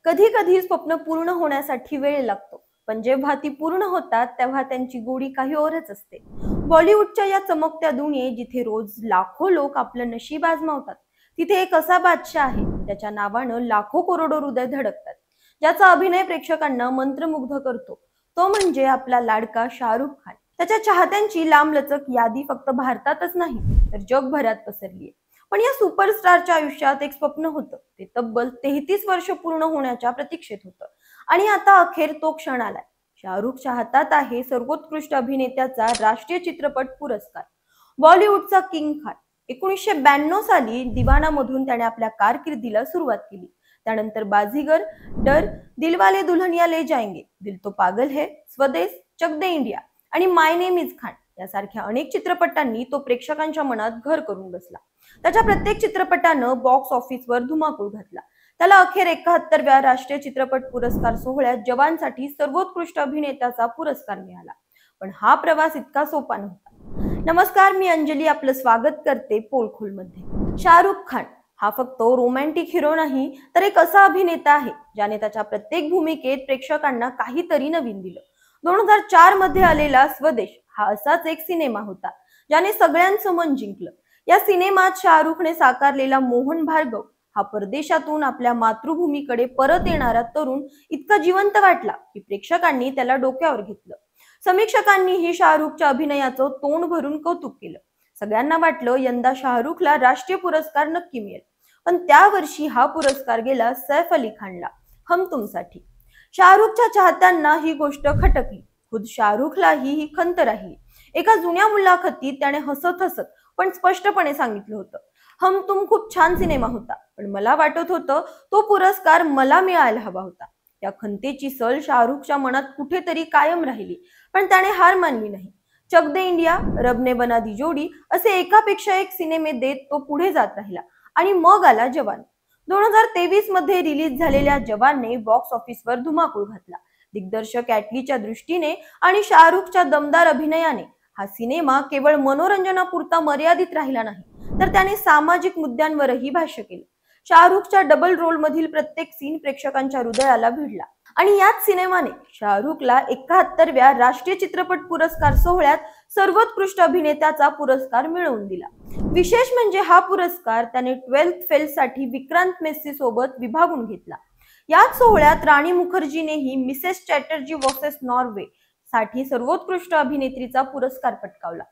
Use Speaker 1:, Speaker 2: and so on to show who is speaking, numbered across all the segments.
Speaker 1: कधी कधी स्वप्न पूर्ण होण्यासाठी वेळ लागतो, पण जेव्हा ती पूर्ण होतात तेव्हा त्यांची गोडी काही औरच असते। बॉलिवूडच्या या चमकत्या दुनियेत जिथे रोज लाखो लोक आपलं नशीब आजमावतात, तिथे एक असा बादशाह आहे त्याच्या नावानं लाखो करोडो हृदय धडकतात, ज्याचा अभिनय प्रेक्षकांना मंत्रमुग्ध करतो। तो म्हणजे आपला लाडका शाहरुख खान। त्याच्या चाहत्यांची लांबलचक यादी फक्त भारतातच नाही तर जगभरात पसरली आहे। पण या सुपरस्टारच्या आयुष्यात एक स्वप्न होतं, ते तब्बल 33 वर्ष पूर्ण होण्याच्या प्रतीक्षेत होतं। आणि आता अखेर तो क्षण आलाय। शाहरुखच्या हातात आहे सर्वोत्कृष्ट अभिनेत्याचा राष्ट्रीय चित्रपट पुरस्कार। बॉलिवूडचा किंग खान 1992 साली दीवाना मधून त्याने आपल्या कारकिर्दीला सुरुवात केली। त्यानंतर बाजीगर, डर, दिलवाले दुल्हनिया ले जाएंगे, दिल तो पागल है, स्वदेश, चक दे इंडिया आणि माय नेम इज खान यासारख्या अनेक चित्रपटांनी तो प्रेक्षकांच्या मनात घर करून बसला। त्याच्या प्रत्येक चित्रपटानं बॉक्स ऑफिसवर धुमाकूळ घातला। त्याला अखेर 71व्या राष्ट्रीय चित्रपट पुरस्कार सोहळ्यात जवानसाठी सर्वोत्कृष्ट अभिनेत्याचा पुरस्कार मिळाला। पण हा प्रवास इतका सोपा नव्हता। नमस्कार, मी अंजली आपलं स्वागत करते पोलखोलमध्ये। शाहरुख खान हा फक्त रोमॅन्टिक हिरो नाही, तर एक असा अभिनेता आहे ज्याने त्याच्या प्रत्येक भूमिकेत प्रेक्षकांना काहीतरी नवीन दिलं। 2004 मध्ये आलेला स्वदेश हा असाच एक सिनेमा होता ज्याने सगळ्यांचं मन जिंकलं। या सिनेमात शाहरुखने साकारलेला मोहन भार्गव हा परदेशातून आपल्या मातृभूमीकडे परत येणारा तरुण इतका जिवंत वाटला की प्रेक्षकांनी त्याला डोक्यावर घेतलं। समीक्षकांनीही शाहरुखच्या अभिनयाचं तोंड भरून कौतुक केलं। सगळ्यांना वाटलं यंदा शाहरुखला राष्ट्रीय पुरस्कार नक्की मिळेल, पण त्या वर्षी हा पुरस्कार गेला सैफ अली खानला हम तुमसाठी। शाहरुखच्या चाहत्यांना ही गोष्ट खटकली, खुद शाहरुखलाही ही खंत राहिली। एका जुन्या मुलाखतीत त्याने हसत हसत पण स्पष्टपणे सांगितलं होतं, हम तुम खूप छान सिनेमा होता, पण मला वाटत होतं तो पुरस्कार मला मिळायला हवा होता। त्या खंतेची सल शाहरुखच्या मनात कुठेतरी कायम राहिली, पण त्याने हार मानली नाही। चक दे इंडिया, रब ने बना दी जोडी असे एकापेक्षा एक सिनेमे देत तो पुढे जात राहिला आणि मग आला जवान। 2023 मध्ये रिलीज झालेल्या जवानने बॉक्स ऑफिसवर धुमाकूळ घातला। दिग्दर्शक ॲटलीच्या दृष्टीने आणि शाहरुखच्या दमदार अभिनयाने हा सिनेमा केवळ मनोरंजनापुरता मर्यादित राहिला नाही, तर त्याने सामाजिक मुद्द्यांवरही भाष्य केलं। शाहरुखच्या डबल रोल मधील प्रत्येक सीन प्रेक्षकांच्या हृदयाला भिडला आणि याच सिनेमाने शाहरुखला 71व्या राष्ट्रीय चित्रपट पुरस्कार सोहळ्यात सर्वोत्कृष्ट अभिनेत्याचा पुरस्कार मिळवून दिला। विशेष म्हणजे हा पुरस्कार त्याने 12th फेल साठी विक्रांत मेसी सोबत विभागून घेतला। याच सोहळ्यात राणी मुखर्जीनेही मिसेस चॅटर्जी वर्सेस नॉर्वे साठी सर्वोत्कृष्ट अभिनेत्रीचा पुरस्कार पटकावला।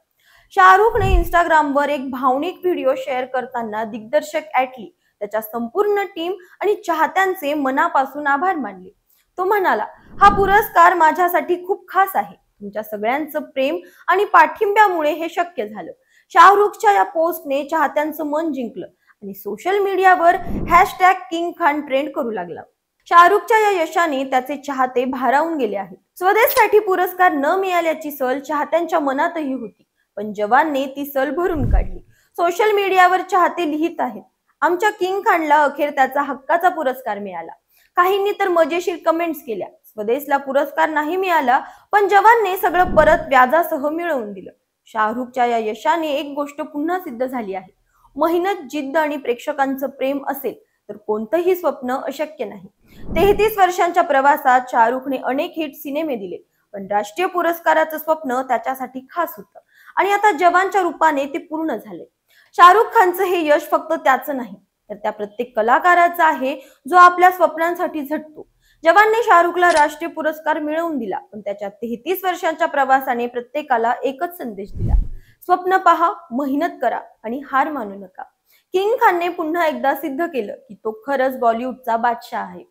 Speaker 1: शाहरुखने इंस्टाग्रामवर एक भावनिक व्हिडिओ शेअर करताना दिग्दर्शक ॲटली, त्याच्या संपूर्ण टीम आणि चाहत्यांचे मनापासून आभार मानले। तो म्हणाला, हा पुरस्कार माझ्यासाठी खूप खास आहे। तुमच्या सगळ्यांचं प्रेम आणि पाठिंब्यामुळे हे शक्य झालं। शाहरुखच्या या पोस्टने चाहत्यांचं मन जिंकलं आणि सोशल मीडियावर #KingKhan ट्रेंड करू लागला। शाहरुखच्या या यशाने त्याचे चाहते भारावून गेले आहेत। स्वदेशसाठी पुरस्कार न मिळाल्याची सल चाहत्यांच्या मनातही होती, पण जवानने ती सल भरून काढली। सोशल मीडियावर चाहते लिहित आहेत, आमच्या किंग खानला अखेर त्याचा हक्काचा पुरस्कार मिळाला। काहींनी तर मजेशीर कमेंट्स केल्या, स्वदेशला पुरस्कार नाही मिळाला, पण जवानने सगळं परत व्याजासह मिळवून दिलं। शाहरुखच्या या यशाने एक गोष्ट पुन्हा सिद्ध झाली आहे, मेहनत, जिद्द आणि प्रेक्षकांचं प्रेम असेल तर कोणतंही स्वप्न अशक्य नाही। 33 वर्षांच्या प्रवासात शाहरुखने अनेक हिट सिनेमे दिले, पण राष्ट्रीय पुरस्काराचं स्वप्न त्याच्यासाठी खास होतं आणि आता जवानच्या रूपाने ते पूर्ण झाले। शाहरुख खानचं हे यश फक्त त्याचं नाही, तर त्या प्रत्येक कलाकाराचा आहे जो आपल्या स्वप्नांसाठी झटतो। जवानने शाहरुखला राष्ट्रीय पुरस्कार मिळवून दिला, पण त्याच्या 33 वर्षांच्या प्रवासाने प्रत्येकाला एकच संदेश दिला, स्वप्न पहा, मेहनत करा आणि हार मानू नका। किंग खानने पुन्हा एकदा सिद्ध केलं की तो खरंच बॉलिवूडचा बादशाह आहे।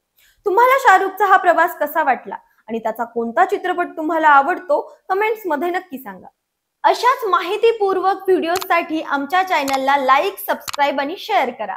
Speaker 1: तुम्हाला शाहरुखचा हा प्रवास कसा वाटला आणि त्याचा कोणता चित्रपट तुम्हाला आवडतो, कमेंट्स मध्ये नक्की सांगा। अशाच माहितीपूर्वक व्हिडिओसाठी आमच्या चॅनलला लाईक, सबस्क्राईब आणि शेअर करा।